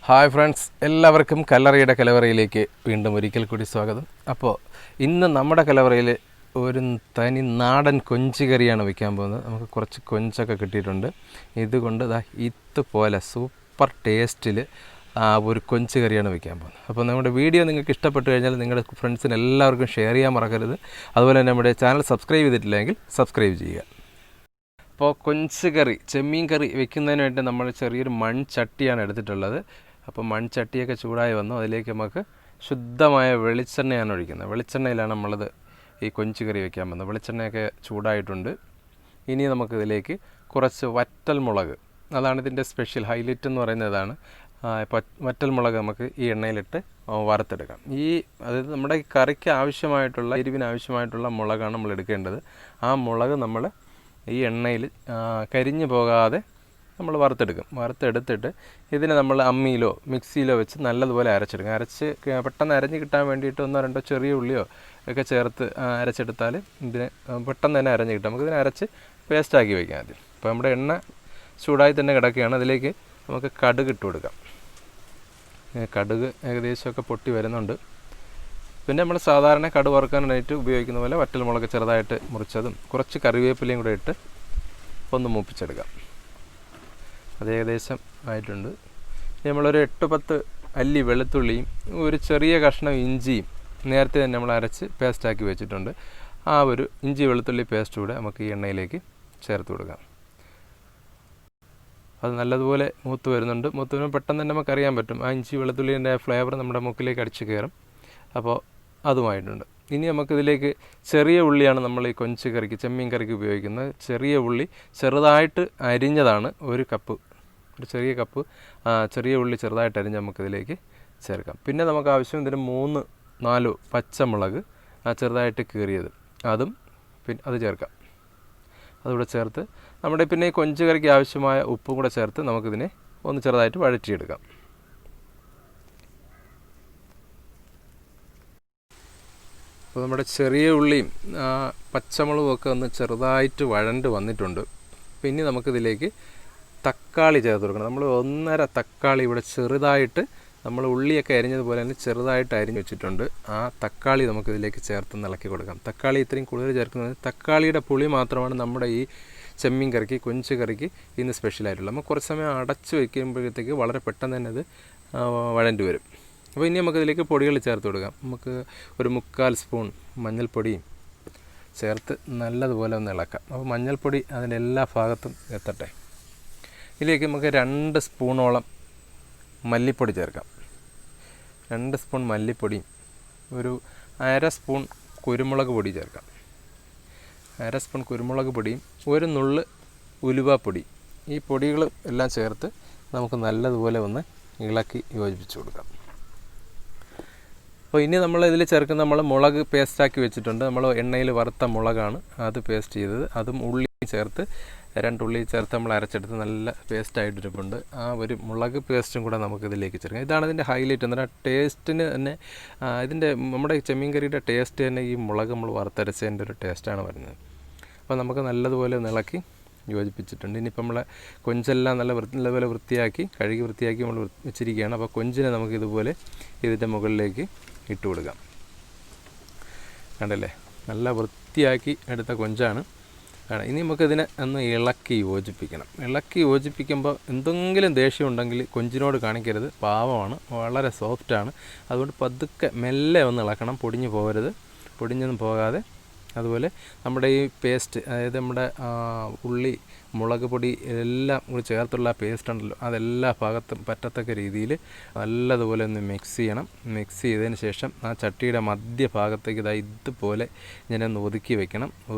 Hi friends, എല്ലാവർക്കും കല്ലറയുടെ കലവറയിലേക്ക് വീണ്ടും ഒരിക്കൽ കൂടി സ്വാഗതം. അപ്പോൾ ഇന്ന് നമ്മുടെ കലവറയിൽ ഒരു തനി നാടൻ കൊഞ്ച് കറിയാണ് വയ്ക്കാൻ പോകുന്നത്. നമുക്ക് കുറച്ച് കൊഞ്ചൊക്കെ കിട്ടിയിട്ടുണ്ട്. ഇതുകൊണ്ട് ഇതുപോലെ സൂപ്പർ ടേസ്റ്റിൽ ഒരു കൊഞ്ച് കറിയാണ് വയ്ക്കാൻ പോകുന്നത്. അപ്പോൾ നമ്മുടെ വീഡിയോ നിങ്ങൾക്ക് ഇഷ്ടപ്പെട്ടു കഴിഞ്ഞാൽ നിങ്ങളുടെ ഫ്രണ്ട്സിന് എല്ലാവർക്കും ഷെയർ ചെയ്യാൻ മറക്കരുത്. അതുപോലെ തന്നെ നമ്മുടെ ചാനൽ സബ്സ്ക്രൈബ് ചെയ്തിട്ടില്ലെങ്കിൽ സബ്സ്ക്രൈബ് ചെയ്യുക. അപ്പോൾ കൊഞ്ച് കറി, ചെമ്മീൻ കറി വെക്കുന്നതിന് വേണ്ടി നമ്മൾ ചെറിയൊരു മൺചട്ടിയാണ് എടുത്തിട്ടുള്ളത്. അപ്പോൾ മൺചട്ടിയൊക്കെ ചൂടായി വന്നു. അതിലേക്ക് നമുക്ക് ശുദ്ധമായ വെളിച്ചെണ്ണയാണ് ഒഴിക്കുന്നത്. വെളിച്ചെണ്ണയിലാണ് നമ്മളത് ഈ കൊഞ്ച് കറി വയ്ക്കാൻ പോകുന്നത്. വെളിച്ചെണ്ണയൊക്കെ ചൂടായിട്ടുണ്ട്. ഇനി നമുക്കിതിലേക്ക് കുറച്ച് വറ്റൽ മുളക്, അതാണ് ഇതിൻ്റെ സ്പെഷ്യൽ ഹൈലൈറ്റ് എന്ന് പറയുന്നതാണ്. വറ്റൽ മുളക് നമുക്ക് ഈ എണ്ണയിലിട്ട് വറുത്തെടുക്കാം. അതായത് നമ്മുടെ ഈ കറിക്ക് ആവശ്യമായിട്ടുള്ള എരിവിന് ആവശ്യമായിട്ടുള്ള മുളകാണ് നമ്മൾ എടുക്കേണ്ടത്. ആ മുളക് നമ്മൾ ഈ എണ്ണയിൽ കരിഞ്ഞു പോകാതെ നമ്മൾ വറുത്തെടുത്തിട്ട് ഇതിനെ നമ്മൾ അമ്മിയിലോ മിക്സിയിലോ വെച്ച് നല്ലതുപോലെ അരച്ചെടുക്കും. പെട്ടെന്ന് അരഞ്ഞ് കിട്ടാൻ വേണ്ടിയിട്ട് 1-2 ചെറിയ ഉള്ളിയോ ഒക്കെ ചേർത്ത് അരച്ചെടുത്താൽ ഇതിന് പെട്ടെന്ന് തന്നെ അരഞ്ഞ് കിട്ടും. നമുക്കിതിനെ അരച്ച് പേസ്റ്റാക്കി വയ്ക്കാം ആദ്യം. അപ്പോൾ നമ്മുടെ എണ്ണ ചൂടായി തന്നെ കിടക്കുകയാണ്. അതിലേക്ക് നമുക്ക് കടുക് ഇട്ട് കൊടുക്കാം. കടുക് ഏകദേശമൊക്കെ പൊട്ടി വരുന്നുണ്ട്. പിന്നെ നമ്മൾ സാധാരണ കടുക് വറുക്കാനായിട്ട് ഉപയോഗിക്കുന്ന പോലെ വറ്റൽമുളക് ചെറുതായിട്ട് മുറിച്ചതും കുറച്ച് കറിവേപ്പിലയും കൂടെ ഇട്ട് ഒന്ന് മൂപ്പിച്ചെടുക്കാം. അത് ഏകദേശം ആയിട്ടുണ്ട്. നമ്മളൊരു 8-10 അല്ലി വെളുത്തുള്ളിയും ഒരു ചെറിയ കഷ്ണം ഇഞ്ചിയും നേരത്തെ തന്നെ നമ്മൾ അരച്ച് പേസ്റ്റാക്കി വെച്ചിട്ടുണ്ട്. ആ ഒരു ഇഞ്ചി വെളുത്തുള്ളി പേസ്റ്റ് കൂടെ നമുക്ക് ഈ എണ്ണയിലേക്ക് ചേർത്ത് കൊടുക്കാം. അത് നല്ലതുപോലെ മൂത്ത് വരുന്നുണ്ട്. മൂത്ത് വരുമ്പോൾ പെട്ടെന്ന് തന്നെ നമുക്കറിയാൻ പറ്റും ആ ഇഞ്ചി വെളുത്തുള്ളിൻ്റെ ഫ്ലേവർ നമ്മുടെ മൂക്കിലേക്ക് അടിച്ച് കയറും. അപ്പോൾ അതുമായിട്ടുണ്ട്. ഇനി നമുക്കിതിലേക്ക് ചെറിയ ഉള്ളിയാണ് നമ്മൾ ഈ കൊഞ്ച് കറിക്ക്, ചെമ്മീൻ കറിക്ക് ഉപയോഗിക്കുന്നത്. ചെറിയ ഉള്ളി ചെറുതായിട്ട് അരിഞ്ഞതാണ് ഒരു ചെറിയ കപ്പ് ചെറിയ ഉള്ളി ചെറുതായിട്ട് അരിഞ്ഞ് നമുക്കിതിലേക്ക് ചേർക്കാം. പിന്നെ നമുക്ക് ആവശ്യം ഇതിന് 3-4 പച്ചമുളക് ചെറുതായിട്ട് കീറിയത് അത് ചേർക്കാം. അതുകൂടെ ചേർത്ത് നമ്മുടെ പിന്നെ ഈ കൊഞ്ച് കറിക്ക് ആവശ്യമായ ഉപ്പും കൂടെ ചേർത്ത് നമുക്കിതിനെ ഒന്ന് ചെറുതായിട്ട് വഴറ്റിയെടുക്കാം. അപ്പോൾ നമ്മുടെ ചെറിയ ഉള്ളിയും പച്ചമുളകും ഒക്കെ ഒന്ന് ചെറുതായിട്ട് വഴണ്ട് വന്നിട്ടുണ്ട്. പിന്നെ നമുക്കിതിലേക്ക് തക്കാളി ചേർത്ത് കൊടുക്കണം. നമ്മൾ 1.5 തക്കാളി ഇവിടെ ചെറുതായിട്ട് നമ്മൾ ഉള്ളിയൊക്കെ അരിഞ്ഞതുപോലെ തന്നെ ചെറുതായിട്ട് അരിഞ്ഞ് വെച്ചിട്ടുണ്ട്. ആ തക്കാളി നമുക്കിതിലേക്ക് ചേർത്ത് ഇളക്കി കൊടുക്കാം. തക്കാളി ഇത്രയും കൂടുതൽ ചേർക്കുന്നത് തക്കാളിയുടെ പുളി മാത്രമാണ് നമ്മുടെ ഈ ചെമ്മീൻ കറിക്ക്, കൊഞ്ച് കറിക്ക് ഇന്ന് സ്പെഷ്യലായിട്ടുള്ളത്. നമുക്ക് കുറച്ച് സമയം അടച്ച് വയ്ക്കുമ്പോഴത്തേക്ക് വളരെ പെട്ടെന്ന് തന്നെ അത് വഴണ്ടി വരും. അപ്പോൾ ഇനി നമുക്കിതിലേക്ക് പൊടികൾ ചേർത്ത് കൊടുക്കാം. നമുക്ക് ഒരു 3/4 സ്പൂൺ മഞ്ഞൾപ്പൊടിയും ചേർത്ത് നല്ലതുപോലെ ഒന്ന് ഇളക്കാം. അപ്പോൾ മഞ്ഞൾപ്പൊടി അതിൻ്റെ എല്ലാ ഭാഗത്തും എത്തട്ടെ. ഇതിലേക്ക് നമുക്ക് 2 സ്പൂണോളം മല്ലിപ്പൊടി ചേർക്കാം. 2 സ്പൂൺ മല്ലിപ്പൊടിയും ഒരു 1/2 സ്പൂൺ കുരുമുളക് പൊടി ചേർക്കാം. 1/2 സ്പൂൺ കുരുമുളക് പൊടിയും ഒരു നുള്ള് ഉലുവാപ്പൊടി, ഈ പൊടികൾ എല്ലാം ചേർത്ത് നമുക്ക് നല്ലതുപോലെ ഒന്ന് ഇളക്കി യോജിപ്പിച്ച് കൊടുക്കാം. അപ്പോൾ ഇനി നമ്മൾ ഇതിൽ ചേർക്കുന്ന നമ്മൾ മുളക് പേസ്റ്റാക്കി വെച്ചിട്ടുണ്ട്. നമ്മൾ എണ്ണയിൽ വറുത്ത മുളകാണ് അത് പേസ്റ്റ് ചെയ്തത്. അതും ഉള്ളി ചേർത്ത് 2 ഉള്ളി ചേർത്ത് നമ്മൾ അരച്ചെടുത്ത് നല്ല പേസ്റ്റായിട്ടിരിപ്പുണ്ട്. ആ ഒരു മുളക് പേസ്റ്റും കൂടെ നമുക്കിതിലേക്ക് ചേർക്കാം. ഇതാണ് ഇതിൻ്റെ ഹൈലൈറ്റ്. എന്നാൽ ടേസ്റ്റിന് തന്നെ ഇതിൻ്റെ നമ്മുടെ ചെമ്മീൻ കറിയുടെ ടേസ്റ്റ് തന്നെ ഈ മുളക് നമ്മൾ വറുത്തരച്ചതിൻ്റെ ഒരു ടേസ്റ്റാണ് വരുന്നത്. അപ്പോൾ നമുക്ക് നല്ലതുപോലെ ഇളക്കി യോജിപ്പിച്ചിട്ടുണ്ട്. ഇനിയിപ്പോൾ നമ്മളെ കൊഞ്ചെല്ലാം നല്ലപോലെ കഴുകി വൃത്തിയാക്കി നമ്മൾ വെച്ചിരിക്കുകയാണ്. അപ്പോൾ കൊഞ്ചിനെ നമുക്ക് ഇതുപോലെ ഇതിൻ്റെ മുകളിലേക്ക് ഇട്ട് കൊടുക്കാം. കണ്ടല്ലേ, നല്ല വൃത്തിയാക്കി എടുത്ത കൊഞ്ചാണ്. ഇനി നമുക്കിതിനെ ഒന്ന് ഇളക്കി യോജിപ്പിക്കുമ്പോൾ എന്തെങ്കിലും ദേഷ്യം ഉണ്ടെങ്കിൽ കൊഞ്ചിനോട് കാണിക്കരുത്. പാവമാണ്, വളരെ സോഫ്റ്റാണ്. അതുകൊണ്ട് പതുക്കെ മെല്ലെ ഒന്ന് ഇളക്കണം. പൊടിഞ്ഞൊന്നും പോകാതെ. അതുപോലെ നമ്മുടെ ഈ പേസ്റ്റ്, അതായത് നമ്മുടെ ഉള്ളി മുളക് പൊടി എല്ലാം കൂടി ചേർത്തുള്ള പേസ്റ്റ് ഉണ്ടല്ലോ, അതെല്ലാ ഭാഗത്തും പറ്റത്തക്ക രീതിയിൽ നല്ലതുപോലെ ഒന്ന് മിക്സ് ചെയ്യണം. മിക്സ് ചെയ്തതിന് ശേഷം ആ ചട്ടിയുടെ മധ്യഭാഗത്തേക്ക് ഇതുപോലെ ഞാനൊന്ന്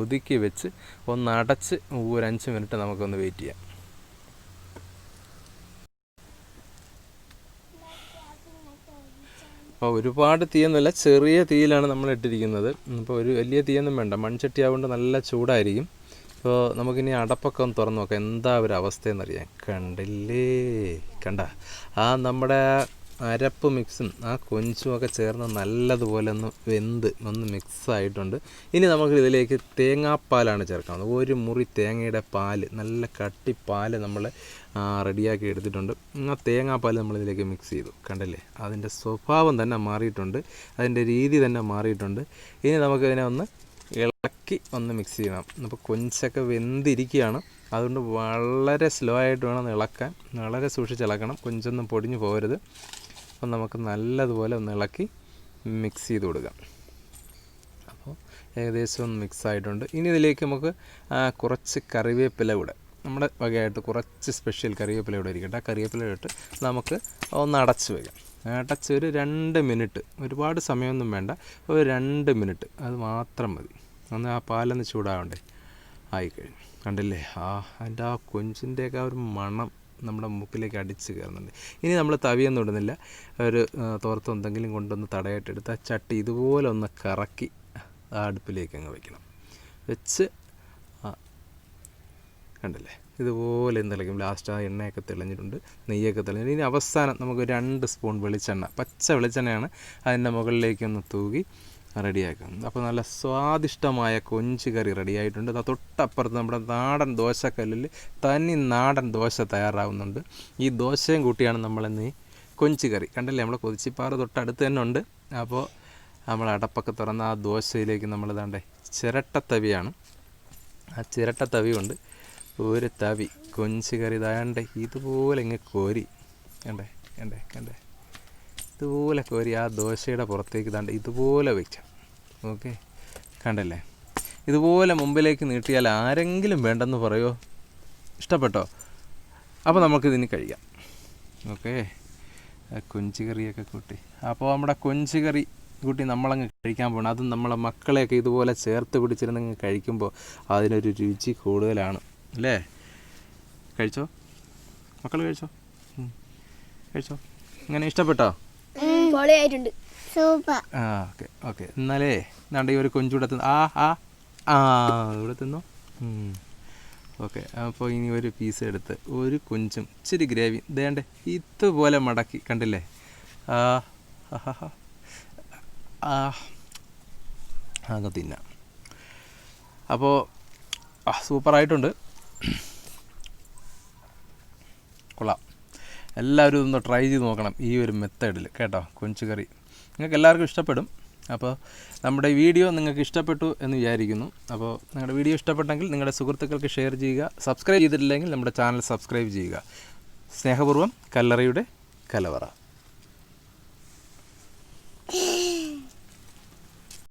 ഒതുക്കി വെച്ച് ഒന്ന് അടച്ച് ഒരു 5 മിനിറ്റ് നമുക്കൊന്ന് വെയിറ്റ് ചെയ്യാം. അപ്പോൾ ഒരുപാട് തീയൊന്നുമില്ല, ചെറിയ തീയിലാണ് നമ്മൾ ഇട്ടിരിക്കുന്നത്. അപ്പോൾ ഒരു വലിയ തീയൊന്നും വേണ്ട, മൺചട്ടി ആയതുകൊണ്ട് നല്ല ചൂടായിരിക്കും. അപ്പോൾ നമുക്കിനി അടപ്പൊക്കെ ഒന്ന് തുറന്ന് നോക്കാം എന്താ ഒരു അവസ്ഥയെന്നറിയാം. കണ്ട നമ്മുടെ അരപ്പ് മിക്സും ആ കൊഞ്ചും ഒക്കെ ചേർന്ന് നല്ലതുപോലെ ഒന്ന് മിക്സ് ആയിട്ടുണ്ട്. ഇനി നമുക്ക് ഇതിലേക്ക് തേങ്ങാപ്പാലാണ് ചേർക്കാവുന്നത്. ഒരു മുറി തേങ്ങയുടെ പാല്, നല്ല കട്ടിപ്പാല് നമ്മൾ റെഡിയാക്കി എടുത്തിട്ടുണ്ട്. തേങ്ങാപ്പാൽ നമ്മളിതിലേക്ക് മിക്സ് ചെയ്തു. കണ്ടില്ലേ, അതിൻ്റെ സ്വഭാവം തന്നെ മാറിയിട്ടുണ്ട്, അതിൻ്റെ രീതി തന്നെ മാറിയിട്ടുണ്ട്. ഇനി നമുക്കിതിനെ ഒന്ന് ഇളക്കി ഒന്ന് മിക്സ് ചെയ്യണം. അപ്പോൾ കൊഞ്ചൊക്കെ വെന്തിരിക്കുകയാണ്, അതുകൊണ്ട് വളരെ സ്ലോ ആയിട്ട് വേണം ഇളക്കാൻ, വളരെ സൂക്ഷിച്ചിളക്കണം, കൊഞ്ചൊന്നും പൊടിഞ്ഞു പോകരുത്. അപ്പം നമുക്ക് നല്ലതുപോലെ ഒന്ന് ഇളക്കി മിക്സ് ചെയ്ത് കൊടുക്കാം. അപ്പോൾ ഏകദേശം ഒന്ന് മിക്സ് ആയിട്ടുണ്ട്. ഇനി ഇതിലേക്ക് നമുക്ക് കുറച്ച് കറിവേപ്പില കൂടെ, നമ്മുടെ വകയായിട്ട് കുറച്ച് സ്പെഷ്യൽ കറിവേപ്പില കൂടെ ഇരിക്കട്ടെ. ആ കറിവേപ്പില ഇട്ട് നമുക്ക് ഒന്ന് അടച്ച് വയ്ക്കാം. അടച്ച് ഒരു 2 മിനിറ്റ്, ഒരുപാട് സമയമൊന്നും വേണ്ട, ഒരു 2 മിനിറ്റ് അത് മാത്രം മതി. ഒന്ന് ആ പാലൊന്ന് ചൂടാവണ്ടേ. ആയിക്കഴിഞ്ഞു. കണ്ടില്ലേ, അതിൻ്റെ ആ കൊഞ്ചിൻ്റെയൊക്കെ ആ ഒരു മണം നമ്മുടെ മൂക്കിലേക്ക് അടിച്ച് കയറുന്നുണ്ട്. ഇനി നമ്മൾ തവിയൊന്നും ഇടുന്നില്ല, ഒരു തോർത്ത് എന്തെങ്കിലും കൊണ്ടൊന്ന് തടയായിട്ടെടുത്ത് ആ ചട്ടി ഇതുപോലെ ഒന്ന് കറക്കി ആ അടുപ്പിലേക്ക് അങ്ങ് വയ്ക്കണം. വെച്ച് കണ്ടില്ലേ, ഇതുപോലെ എന്തെങ്കിലും ലാസ്റ്റ് ആ എണ്ണയൊക്കെ തെളിഞ്ഞിട്ടുണ്ട്, നെയ്യൊക്കെ തെളിഞ്ഞിട്ടുണ്ട്. ഇനി അവസാനം നമുക്ക് 2 സ്പൂൺ വെളിച്ചെണ്ണ, പച്ച വെളിച്ചെണ്ണയാണ്, അതിൻ്റെ മുകളിലേക്കൊന്ന് തൂകി റെഡിയാക്കുന്നത്. അപ്പോൾ നല്ല സ്വാദിഷ്ടമായ കൊഞ്ച് കറി റെഡിയായിട്ടുണ്ട്. തൊട്ടപ്പുറത്ത് നമ്മുടെ നാടൻ ദോശക്കല്ലിൽ തനി നാടൻ ദോശ തയ്യാറാവുന്നുണ്ട്. ഈ ദോശയും കൂട്ടിയാണ് നമ്മളിന്ന് ഈ കൊഞ്ച് കറി. കണ്ടില്ലേ, നമ്മൾ കൊതിച്ചിപ്പാറ തൊട്ടടുത്ത് തന്നെ ഉണ്ട്. അപ്പോൾ നമ്മൾ അടപ്പൊക്കെ തുറന്ന ആ ദോശയിലേക്ക് നമ്മൾ ഇതാണ്ടേ ചിരട്ടത്തവിയാണ്, ആ ചിരട്ടത്തവി കൊണ്ട് ഒരു തവി കൊഞ്ച് കറി ഇതാണ്ടേ ഇതുപോലെ ഇങ്ങ് കോരി, കണ്ടേ കണ്ടേ കണ്ടേ, ഇതുപോലെ കോരി ആ ദോശയുടെ പുറത്തേക്ക് ഇതാണ്ട് ഇതുപോലെ വയ്ക്കാം. ഓക്കെ, കണ്ടല്ലേ, ഇതുപോലെ മുമ്പിലേക്ക് നീട്ടിയാൽ ആരെങ്കിലും വേണ്ടെന്ന് പറയുമോ? ഇഷ്ടപ്പെട്ടോ? അപ്പോൾ നമുക്കിതിന് കഴിക്കാം. ഓക്കെ, കൊഞ്ച് കറിയൊക്കെ കൂട്ടി, അപ്പോൾ നമ്മുടെ കൊഞ്ച് കറി കൂട്ടി നമ്മളങ്ങ് കഴിക്കാൻ പോകണം. അതും നമ്മളെ മക്കളെയൊക്കെ ഇതുപോലെ ചേർത്ത് പിടിച്ചിരുന്നങ്ങ് കഴിക്കുമ്പോൾ അതിനൊരു രുചി കൂടുതലാണ് അല്ലേ? കഴിച്ചോ മക്കൾ, കഴിച്ചോ, കഴിച്ചോ. ഇങ്ങനെ ഇഷ്ടപ്പെട്ടോ? സൂപ്പർ. ഓക്കെ ഓക്കെ, എന്നാലേ എന്നാണ്ട് ഈ ഒരു കൊഞ്ചൂടെ തിന്നു. ഇവിടെ തിന്നോ. ഓക്കെ, അപ്പോൾ ഇനി ഒരു പീസ് എടുത്ത് ഒരു കൊഞ്ചും ഇച്ചിരി ഗ്രേവി ദേണ്ടേ ഇതുപോലെ മടക്കി, കണ്ടില്ലേ, അങ്ങ് തിന്നാം. അപ്പോൾ സൂപ്പറായിട്ടുണ്ട്, കൊള്ളാം. എല്ലാവരും ഇതൊന്ന് ട്രൈ ചെയ്ത് നോക്കണം ഈ ഒരു മെത്തേഡിൽ കേട്ടോ, കൊഞ്ച് കറി നിങ്ങൾക്ക് എല്ലാവർക്കും ഇഷ്ടപ്പെടും. അപ്പോൾ നമ്മുടെ വീഡിയോ നിങ്ങൾക്ക് ഇഷ്ടപ്പെട്ടു എന്ന് വിചാരിക്കുന്നു. അപ്പോൾ നിങ്ങളുടെ വീഡിയോ ഇഷ്ടപ്പെട്ടെങ്കിൽ നിങ്ങളുടെ സുഹൃത്തുക്കൾക്ക് ഷെയർ ചെയ്യുക. സബ്സ്ക്രൈബ് ചെയ്തിട്ടില്ലെങ്കിൽ നമ്മുടെ ചാനൽ സബ്സ്ക്രൈബ് ചെയ്യുക. സ്നേഹപൂർവ്വം കല്ലറയുടെ കലവറ.